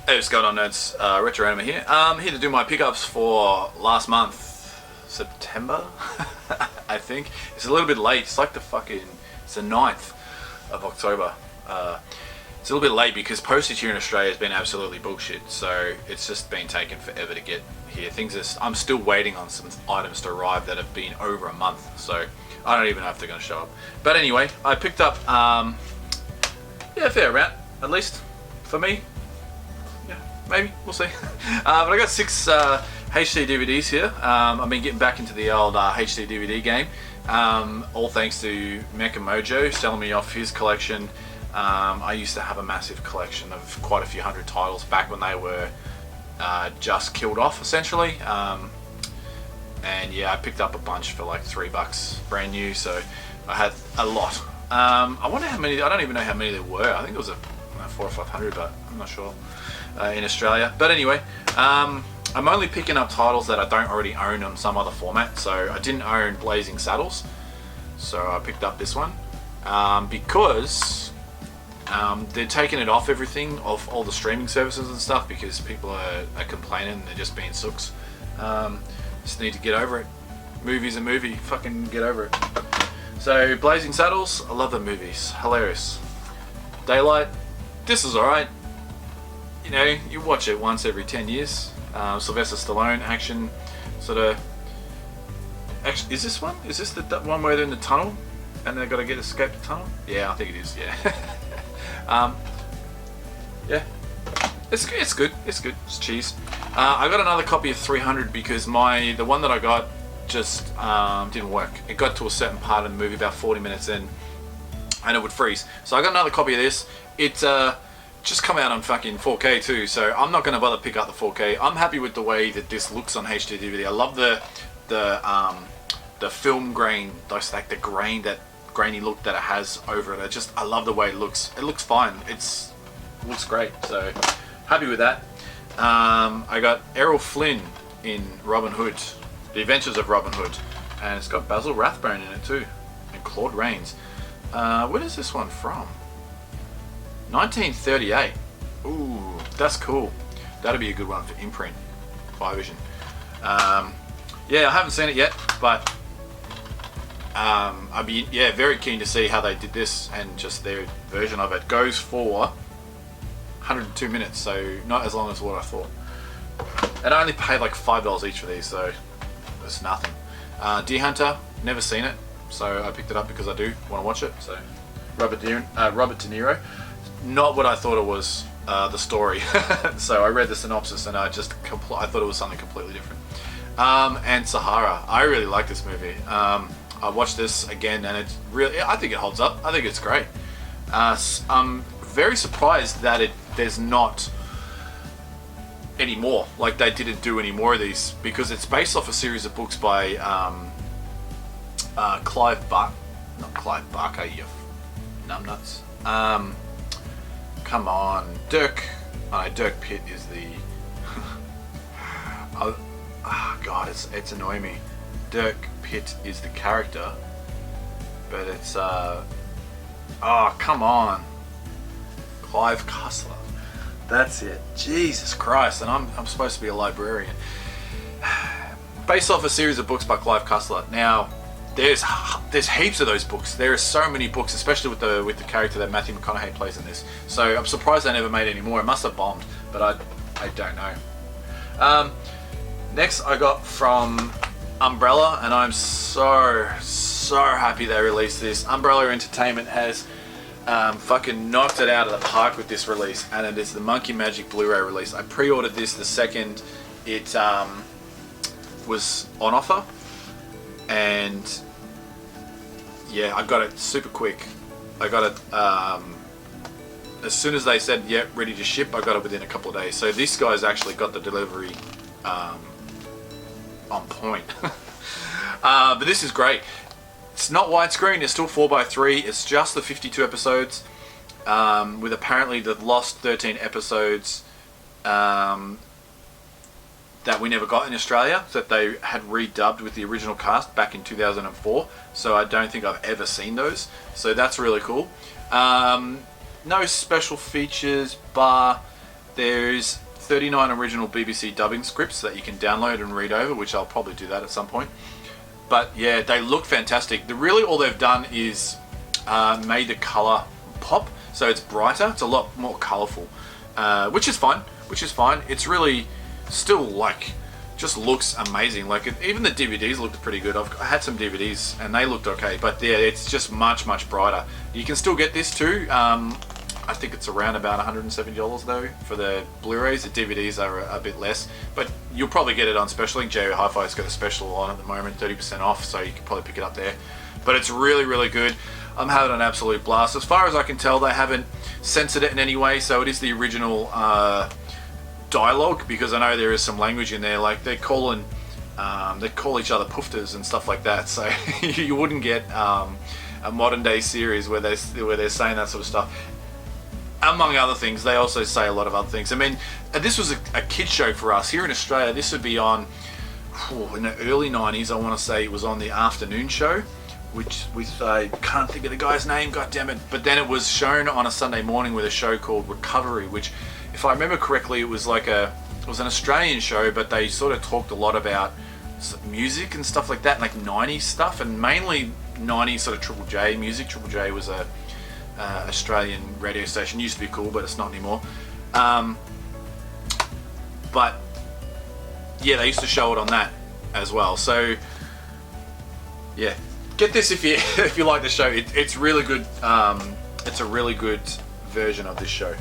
Hey, what's going on, nerds? Retro Anima here. Here to do my pickups for last month, September, I think. It's a little bit late. It's like it's the 9th of October. It's a little bit late because postage here in Australia has been absolutely bullshit. So it's just been taking forever to get here. I'm still waiting on some items to arrive that have been over a month. So I don't even know if they're going to show up. But anyway, I picked up, a fair amount, at least, for me. Maybe, we'll see. But I got 6 HD DVDs here. I've been getting back into the old HD DVD game. All thanks to Mecha Mojo selling me off his collection. I used to have a massive collection of quite a few hundred titles back when they were just killed off, essentially. And yeah, I picked up a bunch for like $3 brand new, so I had a lot. I wonder how many, I don't even know how many there were. I think it was 400 or 500, but I'm not sure. In Australia, but anyway, I'm only picking up titles that I don't already own on some other format. So I didn't own Blazing Saddles, so I picked up this one because they're taking it off off all the streaming services and stuff because people are complaining and they're just being sooks. Just need to get over it. Movie's a movie, fucking get over it. So Blazing Saddles, I love the movies, hilarious. Daylight, this is alright. You know, you watch it once every 10 years. Sylvester Stallone action, sort of. Actually, is this one? Is this the one where they're in the tunnel and they've got to escape the tunnel? Yeah, I think it is. Yeah. Yeah. It's good. It's good. It's cheese. I got another copy of 300 because the one that I got just didn't work. It got to a certain part of the movie, about 40 minutes in, and it would freeze. So I got another copy of this. It's just come out on fucking 4K too, so I'm not going to bother pick up the 4K. I'm happy with the way that this looks on HD DVD. I love the film grain, like the grainy look that it has over it. I love the way it looks. It looks fine. It looks great. So happy with that. I got Errol Flynn in Robin Hood, The Adventures of Robin Hood, and it's got Basil Rathbone in it too, and Claude Rains. Where is this one from? 1938. Ooh, that's cool. That'd be a good one for imprint, Vision. Yeah, I haven't seen it yet, but I'd be very keen to see how they did this and just their version of it. Goes for 102 minutes, so not as long as what I thought. And I only paid like $5 each for these, so it's nothing. Deer Hunter, never seen it, so I picked it up because I do want to watch it. So Robert De Niro. Not what I thought it was, the story. So I read the synopsis and I thought it was something completely different. And Sahara, I really like this movie. I watched this again and I think it holds up. I think it's great. I'm very surprised that there's not any more. Like they didn't do any more of these because it's based off a series of books by Clive Barker. Not Clive Barker, you numbnuts. Come on, Dirk Pitt is the. Oh God, it's annoying me. Dirk Pitt is the character, but it's oh come on, Clive Cussler. That's it. Jesus Christ, and I'm supposed to be a librarian. Based off a series of books by Clive Cussler. Now, there's heaps of those books. There are so many books, especially with the character that Matthew McConaughey plays in this. So I'm surprised they never made any more. It must have bombed, but I don't know. Next I got from Umbrella, and I'm so happy they released this. Umbrella Entertainment has fucking knocked it out of the park with this release, and it is the Monkey Magic Blu-ray release. I pre-ordered this the second it was on offer, and yeah, I got it super quick. I got it as soon as they said, yep, ready to ship, I got it within a couple of days. So this guy's actually got the delivery on point. But this is great. It's not widescreen, it's still 4:3. It's just the 52 episodes, with apparently the lost 13 episodes that we never got in Australia, that they had redubbed with the original cast back in 2004. So I don't think I've ever seen those. So that's really cool. No special features, bar There's 39 original BBC dubbing scripts that you can download and read over, which I'll probably do that at some point. But yeah, they look fantastic. Really all they've done is made the colour pop, so it's brighter, it's a lot more colourful, which is fine. It's really still like, just looks amazing. Like even the DVDs looked pretty good. I had some DVDs and they looked okay, but yeah, it's just much brighter. You can still get this too. I think it's around about $170 though for the Blu-rays. The DVDs are a bit less, but you'll probably get it on special. I think JO Hi-Fi's got a special on at the moment, 30% off, so you can probably pick it up there. But it's really good. I'm having an absolute blast. As far as I can tell, they haven't censored it in any way, so it is the original dialogue, because I know there is some language in there, like they call each other poofters and stuff like that, so you wouldn't get a modern day series where they're saying that sort of stuff. Among other things, they also say a lot of other things. I mean, this was a kid show for us here in Australia. This would be on in the early 90s. I want to say it was on the afternoon show, which I can't think of the guy's name, god damn it. But then it was shown on a Sunday morning with a show called Recovery, which, if I remember correctly, it was an Australian show, but they sort of talked a lot about music and stuff like that, like 90s stuff, and mainly 90s sort of Triple J music. Triple J was a Australian radio station, used to be cool, but it's not anymore. But yeah, they used to show it on that as well. So yeah, get this if you if you like the show. It's really good. It's a really good version of this show.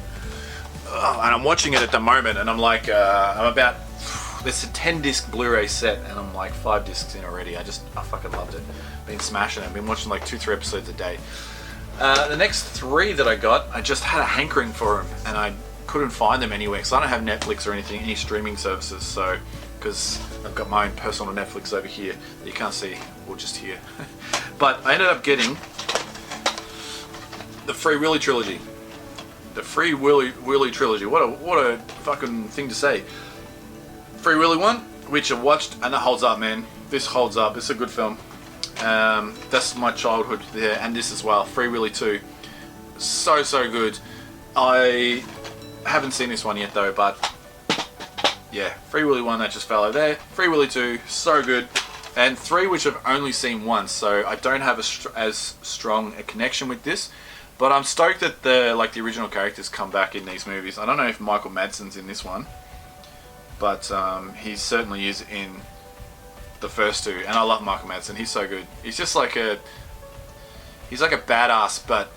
And I'm watching it at the moment, and I'm like, there's a 10-disc Blu-ray set, and I'm like 5 discs in already. I fucking loved it. Been smashing it. I've been watching like 2-3 episodes a day. The next 3 that I got, I just had a hankering for them, and I couldn't find them anywhere because I don't have Netflix or any streaming services. So, because I've got my own personal Netflix over here that you can't see, or just here. But I ended up getting the Free Willy trilogy. The Free Willy trilogy. What a fucking thing to say. Free Willy 1, which I watched, and that holds up, man. This holds up. It's a good film. That's my childhood there, and this as well. Free Willy 2, so good. I haven't seen this one yet though, but yeah, Free Willy 1, that just fell out there. Free Willy 2, so good. And 3, which I've only seen once, so I don't have as strong a connection with this. But I'm stoked that the original characters come back in these movies. I don't know if Michael Madsen's in this one, but he certainly is in the first 2. And I love Michael Madsen. He's so good. He's just like he's like a badass, but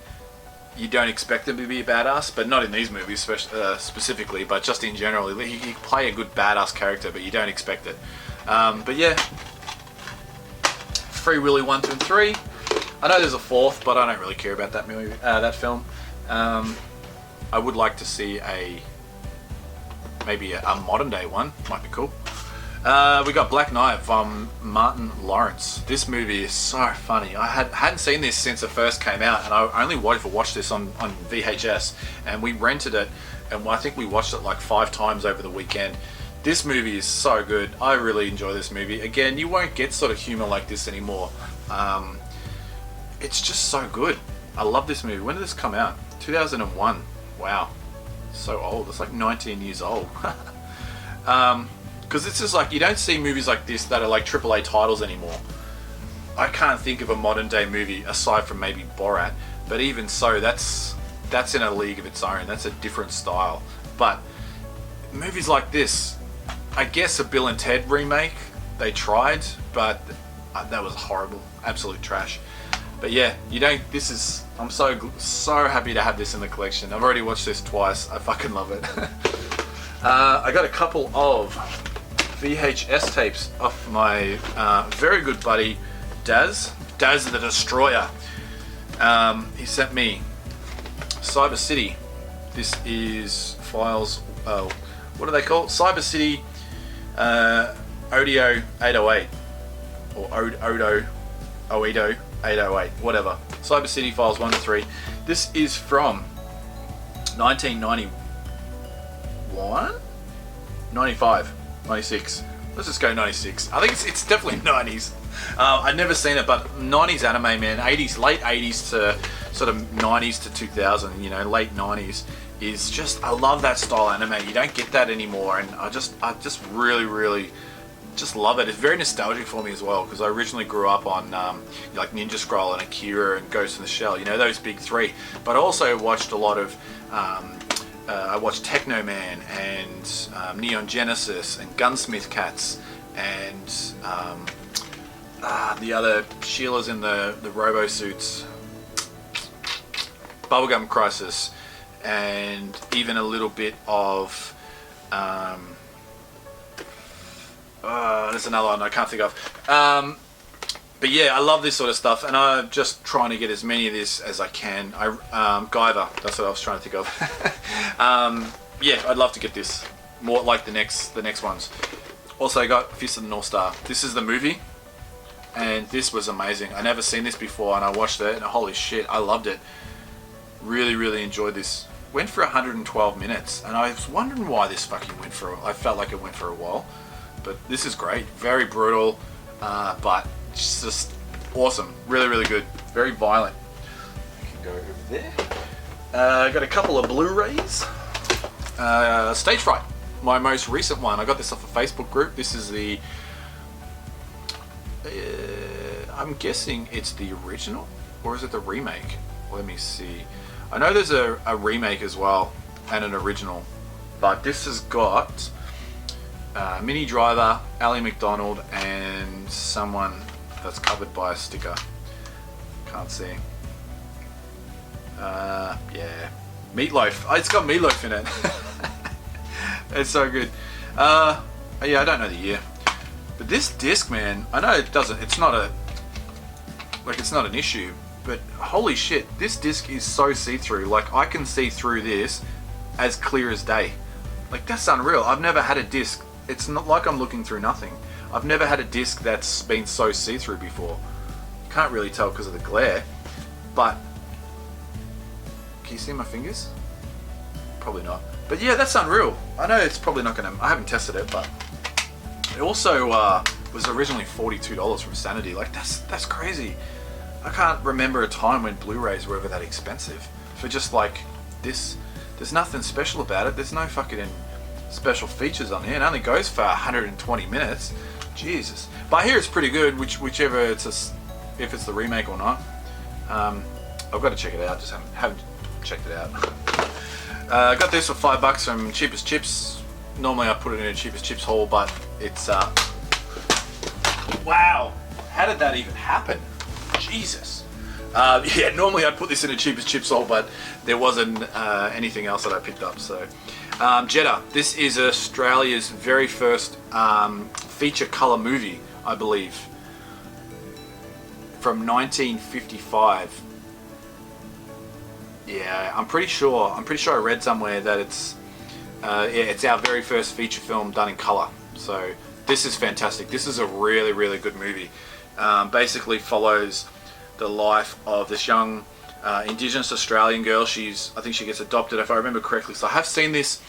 you don't expect him to be a badass. But not in these movies specifically, but just in general. He can play a good badass character, but you don't expect it. But yeah, Free Willy 1, 2, and 3. I know there's a 4th, but I don't really care about that movie, that film. I would like to see maybe a modern day one. Might be cool. We got Black Knight from Martin Lawrence. This movie is so funny. I hadn't seen this since it first came out, and I only watched this on VHS, and we rented it, and I think we watched it like 5 times over the weekend. This movie is so good. I really enjoy this movie. Again, you won't get sort of humor like this anymore. It's just so good. I love this movie. When did this come out? 2001. Wow. So old. It's like 19 years old. Because it's just like, you don't see movies like this that are like AAA titles anymore. I can't think of a modern day movie aside from maybe Borat. But even so, that's in a league of its own. That's a different style. But movies like this, I guess a Bill and Ted remake, they tried, but that was horrible. Absolute trash. But yeah, I'm so happy to have this in the collection. I've already watched this twice. I fucking love it. I got a couple of VHS tapes off my very good buddy Daz the Destroyer. He sent me Cyber City. This is files, what do they call it? Cyber City Audio 808 or Odo 808, whatever. Cyber City Files 1 to 3. This is from 1991? 95, 96. Let's just go 96. I think it's definitely 90s. I'd never seen it, but 90s anime, man. 80s, late 80s to sort of 90s to 2000, late 90s. is just, I love that style anime. You don't get that anymore, and I just really just love it. It's very nostalgic for me as well, because I originally grew up on like Ninja Scroll and Akira and Ghost in the Shell, you know, those big three. But I also watched a lot of I watched Techno Man and Neon Genesis and Gunsmith Cats and the other Sheila's in the robo suits, Bubblegum Crisis, and even a little bit of there's another one I can't think of. But yeah, I love this sort of stuff, and I'm just trying to get as many of this as I can. Guyver, that's what I was trying to think of. Yeah, I'd love to get this more like the next ones. Also, I got Fist of the North Star. This is the movie, and this was amazing. I never seen this before, and I watched it, and holy shit, I loved it. Really enjoyed this. Went for 112 minutes, and I was wondering why this fucking went for. I felt like it went for a while, but this is great. Very brutal, but just awesome. Really good. Very violent. I can go over there. I got a couple of Blu-rays. Stage Fright, my most recent one. I got this off a Facebook group. This is the. I'm guessing it's the original, or is it the remake? Let me see. I know there's a remake as well and an original, but this has got Minnie Driver, Ally McDonald, and someone that's covered by a sticker. Can't see. Yeah, Meatloaf. Oh, it's got Meatloaf in it. It's so good. Yeah, I don't know the year, but this disc, man, I know it doesn't. It's not an issue. But holy shit, this disc is so see-through. Like, I can see through this as clear as day. Like, that's unreal. I've never had a disc. It's not like I'm looking through nothing. I've never had a disc that's been so see-through before. You can't really tell because of the glare. But, can you see my fingers? Probably not. But yeah, that's unreal. I know it's probably not going to... I haven't tested it, but... It also was originally $42 from Sanity. Like, that's crazy. I can't remember a time when Blu-rays were ever that expensive for just like this. There's nothing special about it. There's no fucking special features on here. It only goes for 120 minutes. Jesus. But I hear it's pretty good, whichever if it's the remake or not. I've got to check it out. Just haven't checked it out. I got this for $5 from Cheapest Chips. Normally I put it in a Cheapest Chips haul, but it's wow. How did that even happen? Jesus. Yeah, normally I'd put this in a Cheapest Chips haul, but there wasn't anything else that I picked up. So, Jetta. This is Australia's very first feature colour movie, I believe, from 1955. Yeah, I'm pretty sure I read somewhere that it's our very first feature film done in colour. So this is fantastic. This is a really good movie. Basically follows the life of this young Indigenous Australian girl. I think she gets adopted, if I remember correctly. So I have seen this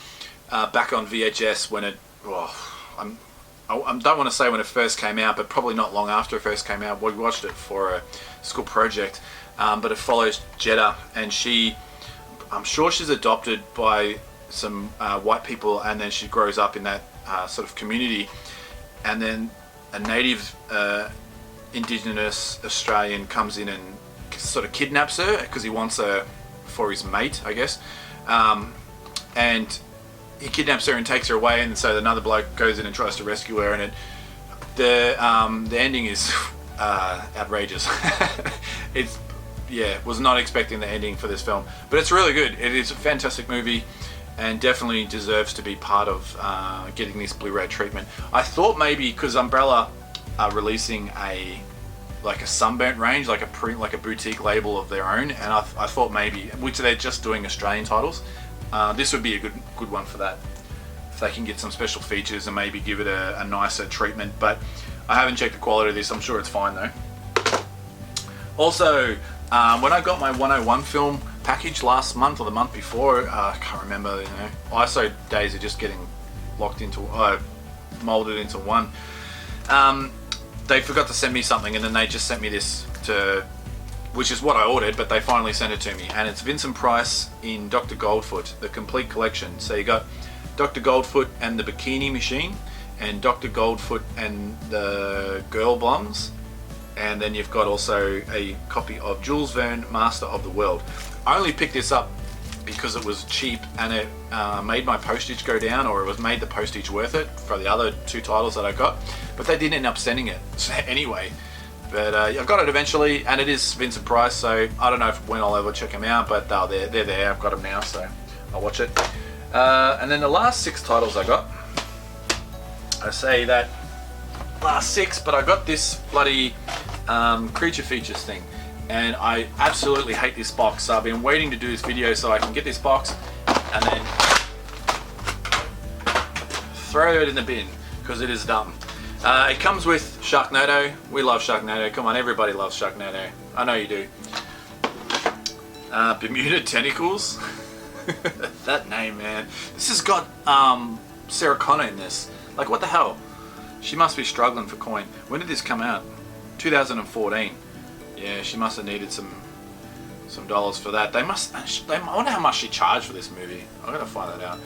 back on VHS when it. I don't want to say when it first came out, but probably not long after it first came out. We watched it for a school project, but it follows Jetta, and I'm sure she's adopted by some white people, and then she grows up in that sort of community, and then a native Indigenous Australian comes in and sort of kidnaps her because he wants her for his mate, I guess, and he kidnaps her and takes her away, and so another bloke goes in and tries to rescue her, and the ending is outrageous. Was not expecting the ending for this film, but it's really good. It is a fantastic movie and definitely deserves to be part of getting this Blu-ray treatment. I thought maybe because Umbrella are releasing a sunburnt range, like a boutique label of their own, and I thought maybe, which they're just doing Australian titles, this would be a good one for that. If they can get some special features and maybe give it a nicer treatment, but I haven't checked the quality of this. I'm sure it's fine though. Also, when I got my 101 film package last month or the month before, I can't remember, ISO days are just getting locked into, molded into one. They forgot to send me something, and then they just sent me this to which is what I ordered, but they finally sent it to me, and it's Vincent Price in Dr. Goldfoot, the complete collection. So you got Dr. Goldfoot and the Bikini Machine, and Dr. Goldfoot and the Girl Bombs, and then you've got also a copy of Jules Verne, Master of the World. I only picked this up because it was cheap, and it made my postage go down, or it was made the postage worth it for the other 2 titles that I got, but they didn't end up sending it anyway. But I got it eventually, and it is Vincent Price, so I don't know when I'll ever check them out, but they're there. I've got them now, so I'll watch it. And then the last 6 titles I got, I say that last 6, but I got this bloody creature features thing, and I absolutely hate this box, so I've been waiting to do this video so I can get this box and then throw it in the bin, because it is dumb. It comes with Sharknado. We love Sharknado. Come on, everybody loves Sharknado. I know you do. Bermuda Tentacles. That name, man. This has got Sarah Connor in this. Like, what the hell? She must be struggling for coin. When did this come out? 2014. Yeah, she must have needed some dollars for that. I wonder how much she charged for this movie. I'm gonna find that out.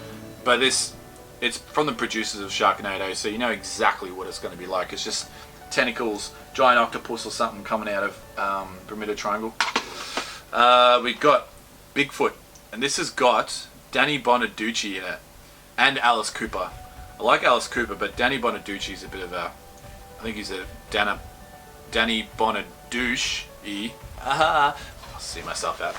But it's from the producers of Sharknado, so you know exactly what it's going to be like. It's just tentacles, giant octopus or something coming out of Bermuda Triangle. We got Bigfoot, and this has got Danny Bonaducci in it, and Alice Cooper. I like Alice Cooper, but Danny Bonaducci is a bit of a, I think he's a Danny Bonadouche-y. I'll see myself out.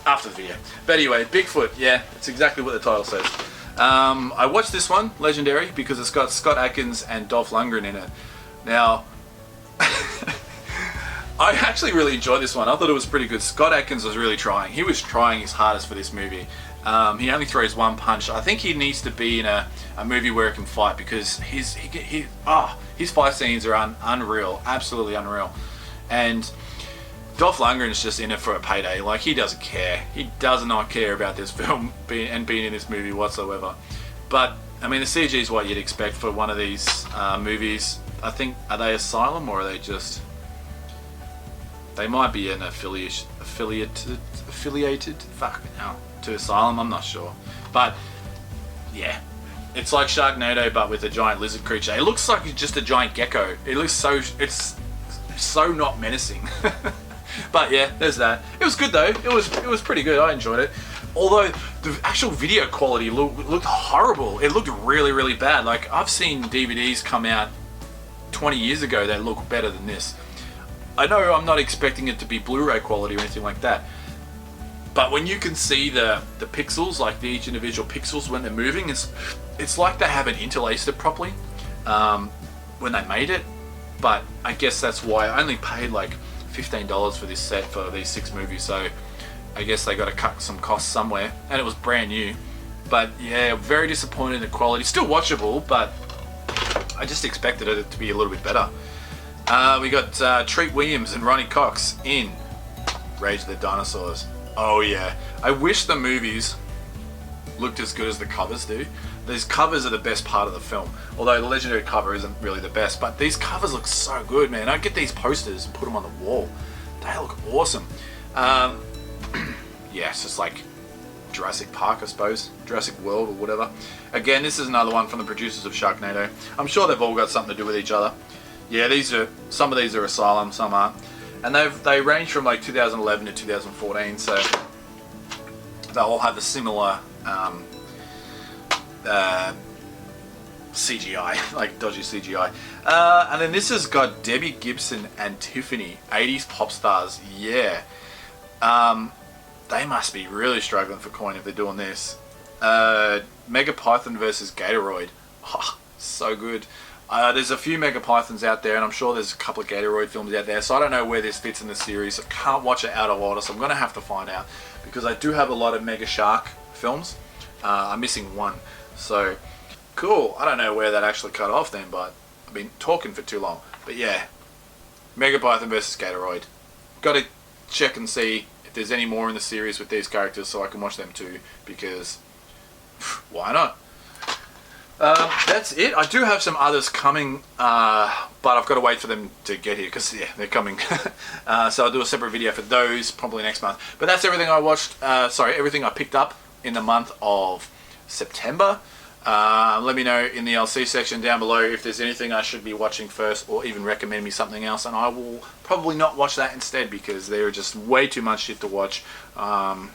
After the video. But anyway, Bigfoot, yeah, it's exactly what the title says. I watched this one, Legendary, because it's got Scott Adkins and Dolph Lundgren in it. Now, I actually really enjoyed this one. I thought it was pretty good. Scott Adkins was really trying. He was trying his hardest for this movie. He only throws one punch. I think he needs to be in a movie where he can fight, because his fight scenes are unreal, absolutely unreal. And Dolph Lundgren's just in it for a payday. Like, he doesn't care. He does not care about this film being in this movie whatsoever. But I mean, the CG is what you'd expect for one of these movies. I think, are they Asylum, or are they just? They might be an affiliated. Fuck now. To Asylum, I'm not sure. But yeah, it's like Sharknado, but with a giant lizard creature. It looks like just a giant gecko. It looks so, it's so not menacing. But yeah, there's that. It was good though. It was pretty good. I enjoyed it. Although the actual video quality looked horrible. It looked really, really bad. Like, I've seen DVDs come out 20 years ago that look better than this. I know I'm not expecting it to be Blu-ray quality or anything like that, but when you can see the pixels, like each individual pixels when they're moving, it's like they haven't interlaced it properly when they made it. But I guess that's why I only paid like $15 for this set for these 6 movies, so I guess they got to cut some costs somewhere, and it was brand new. But yeah, very disappointed in the quality. Still watchable, but I just expected it to be a little bit better. We got Treat Williams and Ronnie Cox in Rage of the Dinosaurs. Oh yeah, I wish the movies looked as good as the covers do. These covers are the best part of the film, although the Legendary cover isn't really the best, but these covers look so good, man. I'd get these posters and put them on the wall. They look awesome. Yeah, it's just like Jurassic Park, I suppose. Jurassic World or whatever. Again, this is another one from the producers of Sharknado. I'm sure they've all got something to do with each other. Yeah, some of these are Asylum, some aren't. And they range from like 2011 to 2014, so they all have a similar CGI, like dodgy CGI. And then this has got Debbie Gibson and Tiffany, 80s pop stars. Yeah. They must be really struggling for coin if they're doing this. Mega Python versus Gatoroid. Oh, so good. There's a few Mega Pythons out there, and I'm sure there's a couple of Gatoroid films out there, so I don't know where this fits in the series. I can't watch it out of order, so I'm going to have to find out, because I do have a lot of Mega Shark films. I'm missing one. So, cool. I don't know where that actually cut off then, but I've been talking for too long. But yeah, Mega Python versus Gatoroid. Got to check and see if there's any more in the series with these characters so I can watch them too, because why not? That's it. I do have some others coming, but I've got to wait for them to get here because yeah, they're coming. So I'll do a separate video for those probably next month. But that's everything I watched. Everything I picked up in the month of September. Let me know in the LC section down below if there's anything I should be watching first, or even recommend me something else, and I will probably not watch that instead because there are just way too much shit to watch. But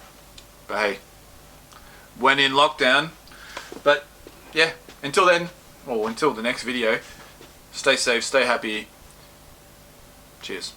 hey, when in lockdown. But yeah, until then, or until the next video, stay safe, stay happy. Cheers.